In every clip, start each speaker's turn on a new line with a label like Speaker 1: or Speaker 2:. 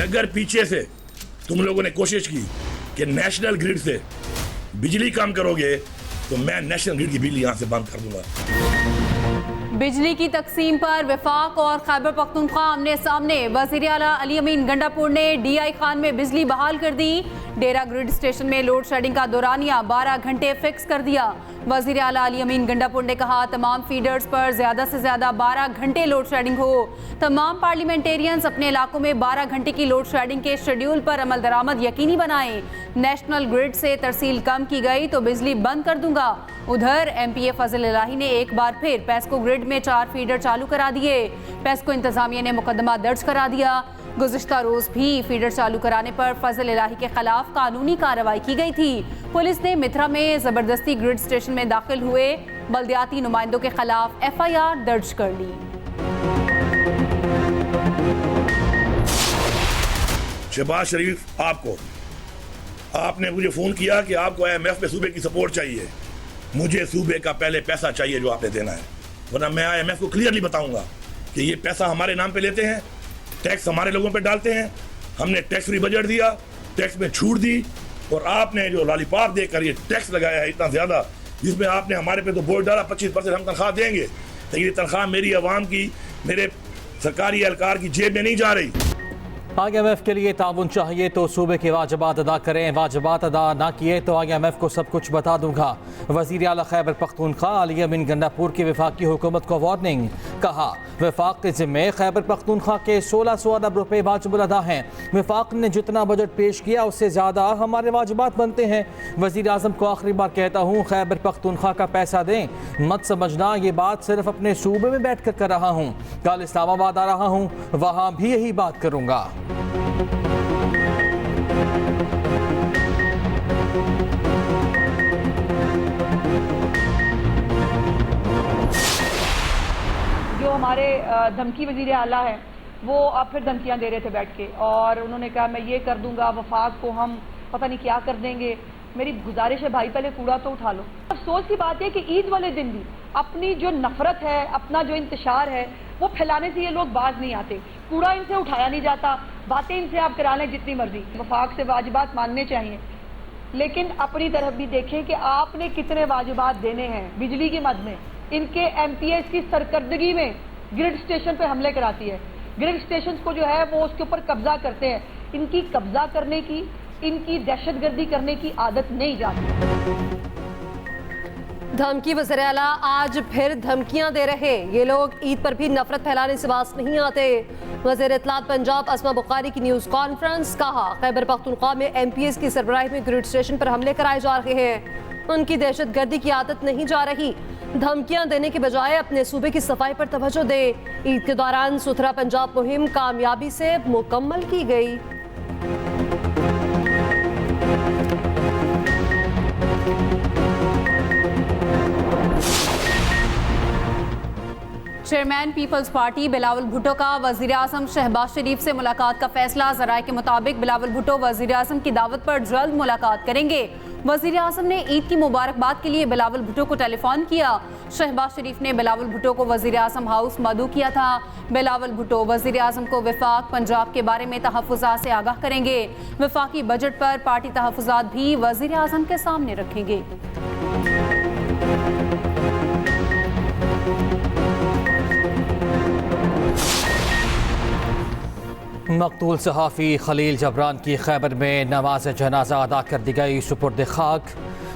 Speaker 1: अगर पीछे से तुम लोगों ने कोशिश की कि नेशनल ग्रिड से बिजली कम करोगे तो मैं नेशनल ग्रिड की बिजली यहां से बंद कर दूंगा।
Speaker 2: बिजली की तकसीम पर वफाक और खैबर पख्तूनख्वा आमने सामने। वज़ीर आला अली अमीन गंडापुर ने DI खान में बिजली बहाल कर दी। डेरा ग्रिड स्टेशन में लोड शेडिंग का दौरानिया 12 घंटे फिक्स कर दिया। वज़ीर आला अली अमीन गंडापुर ने कहा तमाम फीडर्स पर ज़्यादा से ज़्यादा 12 घंटे लोड शेडिंग हो। तमाम पार्लियामेंटेरियंस अपने इलाकों में 12 घंटे की लोड शेडिंग के शेड्यूल पर अमल दरामद यकीनी बनाएं। नेशनल ग्रिड से तरसील कम की गई तो बिजली बंद कर दूंगा। उधर MPA फजल इलाही ने एक बार फिर पेस्को ग्रिड में 4 फीडर चालू करा दिए। पेस्को इंतजामिया ने मुकदमा दर्ज करा दिया। गुज़िश्ता रोज भी फीडर चालू कराने पर फजल इलाही के खिलाफ कानूनी कार्रवाई की गई थी। पुलिस ने मिथरा में जबरदस्ती ग्रिड स्टेशन में दाखिल हुए बल्दियाती नुमाइंदों के खिलाफ FIR दर्ज कर ली।
Speaker 1: शहबाज शरीफ, आपने मुझे फोन किया कि आपको IMF में सूबे की सपोर्ट चाहिए। मुझे सूबे का पहले पैसा चाहिए जो आपने देना है, वरना मैं IMF को क्लियरली बताऊंगा कि ये पैसा हमारे नाम पे लेते हैं, टैक्स हमारे लोगों पे डालते हैं। हमने टैक्स फ्री बजट दिया, टैक्स में छूट दी, और आपने जो लॉलीपॉप देकर ये टैक्स लगाया है इतना ज्यादा, जिसमें आपने हमारे पे तो बोझ डाला 25% हम तनख्वाह देंगे, लेकिन ये तनख्वाह मेरी आवाम की, मेरे सरकारी एहलकार की जेब में नहीं जा रही।
Speaker 3: IMF के लिए ताउन चाहिए तो सूबे के वाजिबात अदा करें, वाजिबात अदा ना किए तो IMF को सब कुछ बता दूंगा। वज़ीर आला खैबर पख्तूनख्वा अली अमीन गंडापुर की वफाकी हुकूमत को वार्निंग। कहा वफाक के ज़िम्मे खैबर पख्तूनख्वा के 1600 अरब रुपये वाजिब अदा हैं। वफाक ने जितना बजट पेश किया उससे ज़्यादा हमारे वाजिबात बनते हैं। वज़ीर आज़म को आखिरी बार कहता हूँ खैबर पख्तूनख्वा का पैसा दें, मत समझना ये बात सिर्फ अपने सूबे में बैठ कर कर रहा हूँ। कल इस्लामाबाद आ रहा हूँ, वहाँ भी यही बात करूँगा।
Speaker 4: जो हमारे धमकी वजीर आला है वो अब फिर धमकियां दे रहे थे बैठ के, और उन्होंने कहा मैं ये कर दूंगा, वफाक को हम पता नहीं क्या कर देंगे। मेरी गुजारिश है भाई पहले कूड़ा तो उठा लो। अफसोस की बात है कि ईद वाले दिन भी अपनी जो नफरत है, अपना जो इंतशार है, वो फैलाने से ये लोग बाज नहीं आते। कूड़ा इनसे उठाया नहीं जाता, बातें इनसे आप करा लें जितनी मर्जी। वफाक से वाजिबात मानने चाहिए, लेकिन अपनी तरफ भी देखें कि आपने कितने वाजिबात देने हैं। बिजली की मद में इनके MPAs की सरकर्दगी में ग्रिड स्टेशन पे हमले कराती है। ग्रिड स्टेशन को जो है वो उसके ऊपर कब्जा करते हैं। इनकी कब्जा करने की, इनकी दहशतगर्दी करने की आदत नहीं जाती।
Speaker 5: धमकी वज़ीर आला आज फिर धमकियां दे रहे। ये लोग ईद पर भी नफरत फैलाने से बाज नहीं आते। वज़ीर इत्तलात पंजाब अस्मा बुखारी की न्यूज़ कॉन्फ्रेंस। कहा खैबर पख्तूनख्वा में MPAs की सरबराही में ग्रिड स्टेशन पर हमले कराए जा रहे हैं। उनकी दहशतगर्दी की आदत नहीं जा रही। धमकियां देने के बजाय अपने सूबे की सफाई पर तवज्जो दे। ईद के दौरान सुथरा पंजाब मुहिम कामयाबी से मुकम्मल की गई।
Speaker 2: Chairman peoples party Bilawal Bhutto का वज़ीर आज़म शहबाज शरीफ से मुलाकात का फैसला। ज़राए के मुताबिक बिलावल भुट्टो वज़ीर आज़म की दावत पर जल्द मुलाकात करेंगे। वज़ीर आज़म ने ईद की मुबारकबाद के लिए बिलावल भुट्टो को टेलीफोन किया। शहबाज शरीफ ने बिलावल भुट्टो को वज़ीर आज़म हाउस मदऊ किया था। बिलावल भुट्टो वज़ीर आज़म को वफाक पंजाब के बारे में तहफ़्फ़ुज़ात से आगाह करेंगे। वफाकी बजट पर पार्टी तहफ़्फ़ुज़ात भी वज़ीर आज़म के सामने रखेंगे।
Speaker 3: मकतूल सहाफ़ी खलील जबरान की खैबर में नमाज जनाजा अदा कर दी गई। सुपुर्द खाक।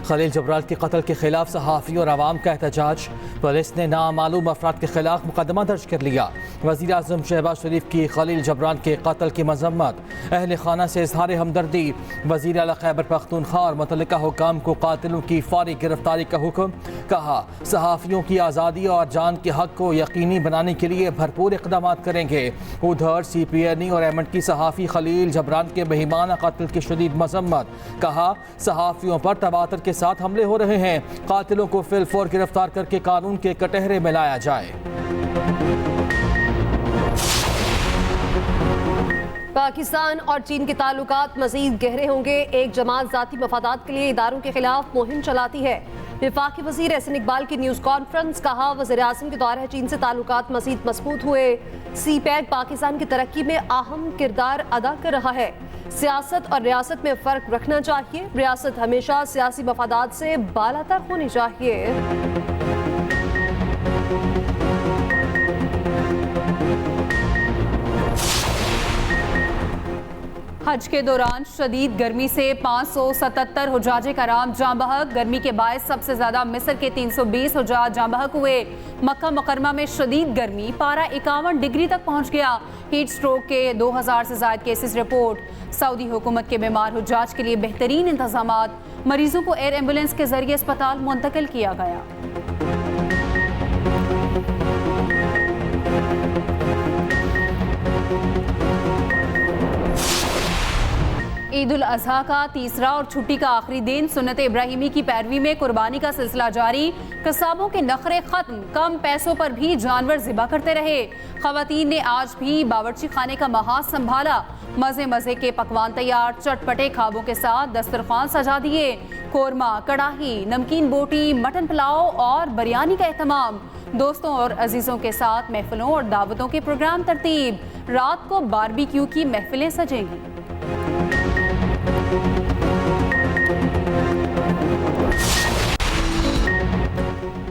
Speaker 3: खलील जबरान के कत्ल के खिलाफ सहाफ़ी और आवाम का एहतजाज। पुलिस ने नामालूम अफराद के खिलाफ मुकदमा दर्ज कर लिया। वज़ीर आज़म शहबाज शरीफ की खलील जबरान के कत्ल की मजम्मत। अहल खाना से इजहार हमदर्दी। वज़ीर आला खैबर पख्तूनख्वा और मुतल्लिका हुकाम को कातिलों की फौरी गिरफ्तारी का हुक्म। कहा सहाफ़ियों की आज़ादी और जान के हक़ को यकीनी बनाने के लिए भरपूर इक़दाम करेंगे। उधर CPNE और एमएंड की सहाफ़ी खलील जबरान के बेईमाना कत्ल की शदीद मजम्मत। कहा सहाफ़ियों पर तवातर के साथ हमले हो रहे हैं, कातिलों को फिलफौर गिरफ्तार करके कानून के कटहरे में लाया जाए।
Speaker 5: पाकिस्तान और चीन के ताल्लुकात मज़ीद गहरे होंगे। एक जमात ज़ाती मफादात के लिए इदारों के खिलाफ मुहिम चलाती है। वफाकी वजीर एहसन इकबाल की न्यूज़ कॉन्फ्रेंस, कहा वज़ीर आज़म के दौरे चीन से ताल्लुकात मज़ीद मजबूत हुए। सी पैक पाकिस्तान की तरक्की में अहम किरदार अदा कर रहा है। सियासत और रियासत में फ़र्क रखना चाहिए। रियासत हमेशा सियासी मफादात से बालातर होनी चाहिए।
Speaker 2: हज के दौरान शदीद गर्मी से 577 हुजाजे कराम जाँ बहक। गर्मी के बायस सबसे ज्यादा मिस्र के 320 हुजाज जाँ बहक हुए। मक्का मुकरमा में शदीद गर्मी, पारा 51 डिग्री तक पहुंच गया। हीट स्ट्रोक के 2000 से ज्यादा केसेस रिपोर्ट। सऊदी हुकूमत के बीमार हुजाज के लिए बेहतरीन इंतजामात। मरीजों को एयर एम्बुलेंस के जरिए अस्पताल मुंतकिल किया गया। ईद उल अजहा का तीसरा और छुट्टी का आखिरी दिन, सुन्नत इब्राहिमी की पैरवी में कुर्बानी का सिलसिला जारी। कसाबों के नखरे खत्म, कम पैसों पर भी जानवर ज़िबा करते रहे। खवातीन ने आज भी बावर्ची खाने का महाज संभाला। मज़े मज़े के पकवान तैयार, चटपटे खाबों के साथ दस्तरखान सजा दिए। कोरमा, कड़ाही, नमकीन बोटी, मटन पुलाव और बिरयानी का एहतमाम। दोस्तों और अजीज़ों के साथ महफिलों और दावतों के प्रोग्राम तरतीब। रात को बारबेक्यू की महफिलें सजेंगी।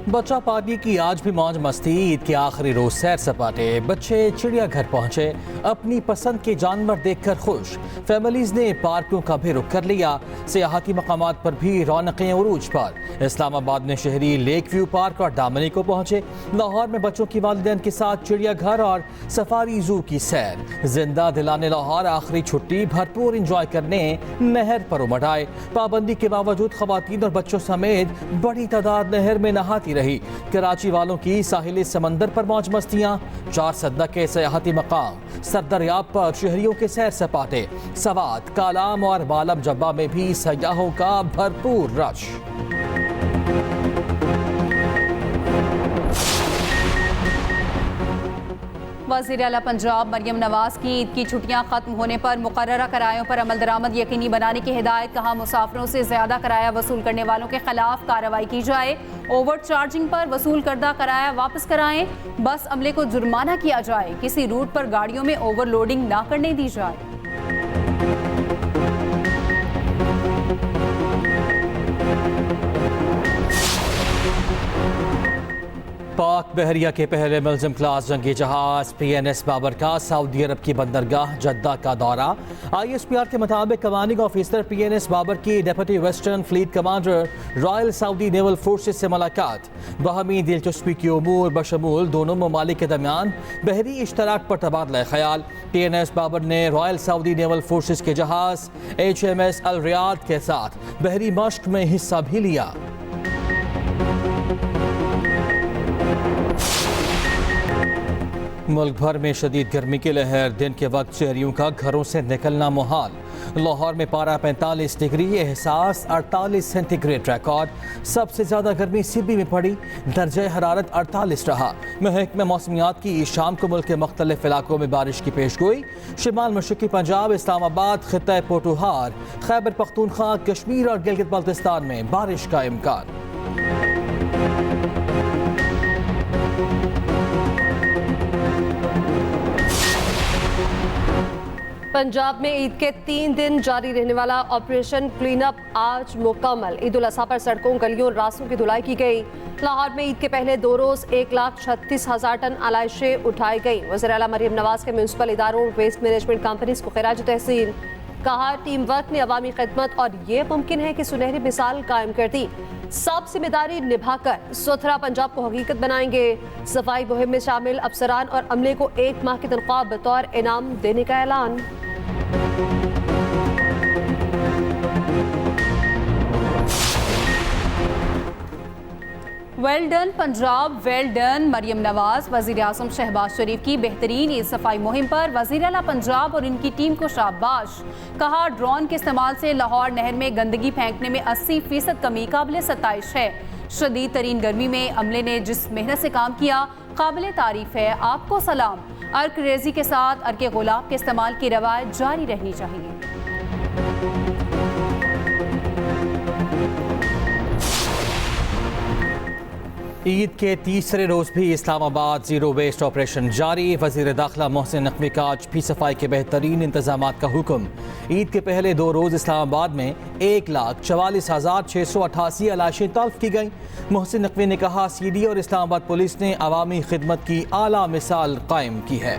Speaker 3: बच्चा पार्टी की आज भी मौज मस्ती। ईद के आखिरी रोज सैर सपाटे, बच्चे चिड़ियाघर पहुंचे, अपनी पसंद के जानवर देखकर खुश। फैमिलीज ने पार्कों का भी रुख कर लिया। सियाहती मकामात पर भी रौनकें उरूज पर। इस्लामाबाद में शहरी लेक व्यू पार्क और डामनी को पहुंचे। लाहौर में बच्चों की वालिदैन के साथ चिड़ियाघर और सफारी जू की सैर। जिंदा दिलाने लाहौर आखिरी छुट्टी भरपूर इंजॉय करने नहर पर उमड़ आए। पाबंदी के बावजूद खवातीन और बच्चों समेत बड़ी तादाद नहर में नहाती रही। कराची वालों की साहिल समंदर पर मौज मस्तियां। 4 सदना के सयाहती मकाम सरदरियाब पर शहरियों के सैर सपाटे। सवात, कालाम और बालम जब्बा में भी सयाहों का भरपूर रश।
Speaker 2: वज़ीर आला पंजाब मरियम नवाज की ईद की छुट्टियां खत्म होने पर मुकर्ररा किरायों पर अमल दरामद यकीनी बनाने की हिदायत। कहा मुसाफिरों से ज्यादा किराया वसूल करने वालों के खिलाफ कार्रवाई की जाए। ओवर चार्जिंग पर वसूल करदा किराया वापस कराएं। बस अमले को जुर्माना किया जाए। किसी रूट पर गाड़ियों में ओवरलोडिंग ना करने दी जाए।
Speaker 3: पाक बहरिया के पहले मुल्जिम क्लास जंगी जहाज PNS बाबर का सऊदी अरब की बंदरगाह जद्दा का दौरा। ISPR के मुताबिक कमांडिंग ऑफिसर PNS बाबर की deputy western fleet commander royal Saudi naval forces से मुलाकात। बाहमी दिलचस्पी की उमूर बशमूल दोनों ममालिक के दरमियान बहरी इश्तराक पर तबादला ख्याल। PNS बाबर ने रॉयल सऊदी नेवल फोर्सेस के जहाज HMS अल रियाद के साथ बहरी मश्क में हिस्सा भी लिया। मुल्क भर में शदीद गर्मी की लहर। दिन के वक्त शहरियों का घरों से निकलना मुहाल। लाहौर में पारा 45 डिग्री, एहसास 48 सेंटीग्रेड रिकॉर्ड। सबसे ज़्यादा गर्मी सिबी में पड़ी, दर्जा हरारत 48 रहा। महकमा मौसमियात की शाम को मुल्क के मुख्तलिफ इलाकों में बारिश की पेशगोई। शिमाल मशरक़ी पंजाब, इस्लामाबाद, खित्ता पोटुहार, खैबर पख्तूनख्वा, कश्मीर और गिलगित बल्तिस्तान में बारिश का इम्कान।
Speaker 5: पंजाब में ईद के 3 दिन जारी रहने वाला ऑपरेशन क्लीन अप आज मुकम्मल। ईद उल अज़हा पर सड़कों, गलियों और रास्तों की धुलाई की गई। लाहौर में ईद के पहले 2 रोज 1,36,000 टन आलाइशें उठाई गई। वज़ीर आला मरियम नवाज के म्यूनसिपल इदारों और वेस्ट मैनेजमेंट कंपनीज को खिराज तहसीन। कहा टीम वर्क ने अवामी खिदमत और ये मुमकिन है कि सुनहरी मिसाल कायम कर दी। सब जिम्मेदारी निभाकर सुथरा पंजाब को हकीकत बनाएंगे। सफाई मुहिम में शामिल अफसरान और अमले को 1 माह की तनख्वाह बतौर इनाम देने का ऐलान।
Speaker 2: Well done Punjab, well done Maryam Nawaz. वज़ीर आज़म शहबाज शरीफ की बेहतरीन ईद सफाई मुहिम पर वज़ीर आला पंजाब और इनकी टीम को शाबाश। कहा ड्रोन के इस्तेमाल से लाहौर नहर में गंदगी फेंकने में 80% कमी काबिल सताइश है। शदीद तरीन गर्मी में अमले ने जिस मेहनत से काम किया काबिल तारीफ है। आपको सलाम। अर्क रेजी के साथ अर्क गुलाब के इस्तेमाल की रवायत जारी रहनी चाहिए।
Speaker 3: ईद के तीसरे रोज़ भी इस्लामाबाद ज़ीरो वेस्ट ऑपरेशन जारी। वज़ीर दाखिला मोहसिन नकवी का आज भी सफाई के बेहतरीन इंतजाम का हुक्म। ईद के पहले 2 रोज़ इस्लामाबाद में 1,44,688 अलाशियाँ तल्फ की गईं। मोहसिन नकवी ने कहा CD और इस्लामाबाद पुलिस ने अवामी खिदमत की आला मिसाल कायम की है।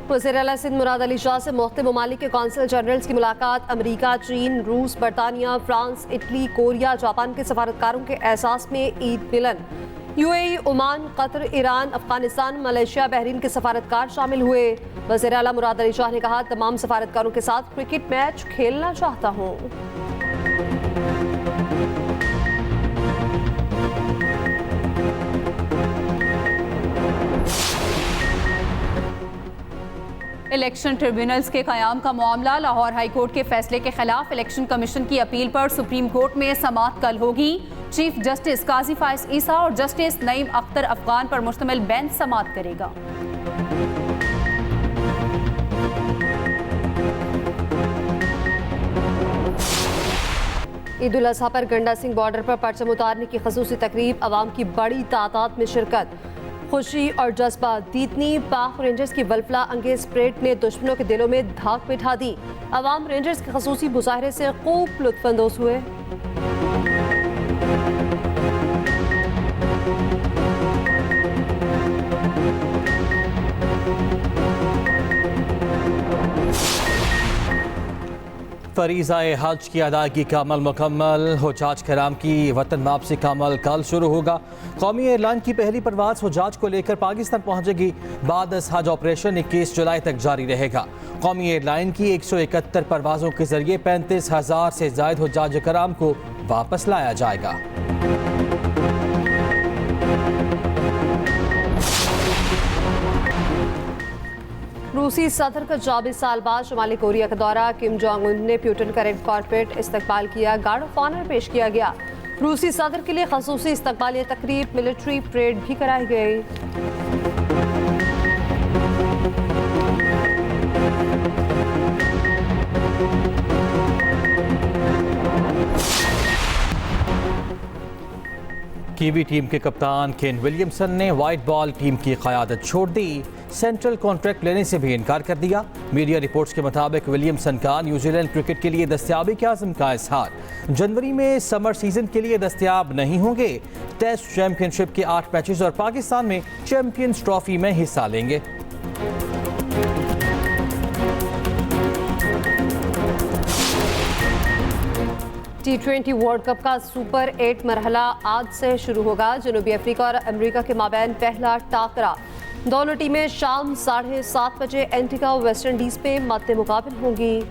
Speaker 5: वज़ीर आला सिंध मुराद अली शाह से मुख्तलिफ ममालिक के कौंसल जनरल्स की मुलाकात। अमरीका, चीन, रूस, बरतानिया, फ्रांस, इटली, कोरिया, जापान के सफारतकारों के एहसास में ईद मिलन। UAE, Oman, Qatar, Iran, Afghanistan, Malaysia, Bahrain के सफारतकार शामिल हुए। वज़ीर आला मुराद अली शाह ने कहा तमाम सफारतकारों के साथ क्रिकेट मैच खेलना चाहता हूँ।
Speaker 2: इलेक्शन ट्रिब्यूनल्स के क़याम का मामला। लाहौर हाई कोर्ट के फैसले के खिलाफ इलेक्शन कमीशन की अपील पर सुप्रीम कोर्ट में समाअत कल होगी। चीफ जस्टिस काजी फाइज ईसा और जस्टिस नईम अख्तर अफगान पर मुश्तमिल बेंच समाअत करेगा।
Speaker 5: ईद उल अज़हा पर गंडा सिंह बॉर्डर पर परचम उतारने की खसूसी तकरीब। अवाम की बड़ी तादाद में शिरकत। खुशी और जज्बा। दीतनी पाक रेंजर्स की वल्फला अंगेज परेड ने दुश्मनों के दिलों में धाक बिठा दी। अवाम रेंजर्स के खसूसी मुजाहरे से खूब लुत्फानंदोज हुए।
Speaker 3: फरीज़ाए हज की अदायगी का अमल मुकम्मल। हुज्जाज कराम की वतन वापसी का अमल कल शुरू होगा। कौमी एयरलाइन की पहली परवाज़ हुज्जाज को लेकर पाकिस्तान पहुंचेगी। बाद हज ऑपरेशन 21 जुलाई तक जारी रहेगा। कौमी एयरलाइन की 171 परवाज़ों के जरिए 35,000 से ज़ायद हुज्जाज कराम को वापस लाया जाएगा।
Speaker 5: रूसी सदर का 24 साल बाद शुमाली कोरिया का दौरा। किम जोंग उन ने प्यूटन का रेड कॉर्पेट इस्तकबाल किया। गार्ड ऑफ ऑनर पेश किया गया। रूसी सदर के लिए खसूसी इस्तकबालिया तकरीब, मिलिट्री परेड भी कराई गई।
Speaker 3: कीवी टीम के कप्तान केन विलियमसन ने व्हाइट बॉल टीम की क़यादत छोड़ दी। सेंट्रल कॉन्ट्रैक्ट लेने से भी इनकार कर दिया। मीडिया रिपोर्ट्स के मुताबिक विलियमसन का न्यूजीलैंड क्रिकेट के लिए दस्तयाबी के आज़म का इजहार। जनवरी में समर सीजन के लिए दस्तयाब नहीं होंगे। टेस्ट चैंपियनशिप के 8 मैचेस और पाकिस्तान में चैंपियंस ट्रॉफी में हिस्सा लेंगे।
Speaker 5: T20 वर्ल्ड कप का सुपर 8 मरहला आज से शुरू होगा। जनूबी अफ्रीका और अमेरिका के माबैन पहला टाकरा। दोनों टीमें शाम 7:30 बजे एंटीगा वेस्ट इंडीज पे मद्दे मुकाबिल होंगी।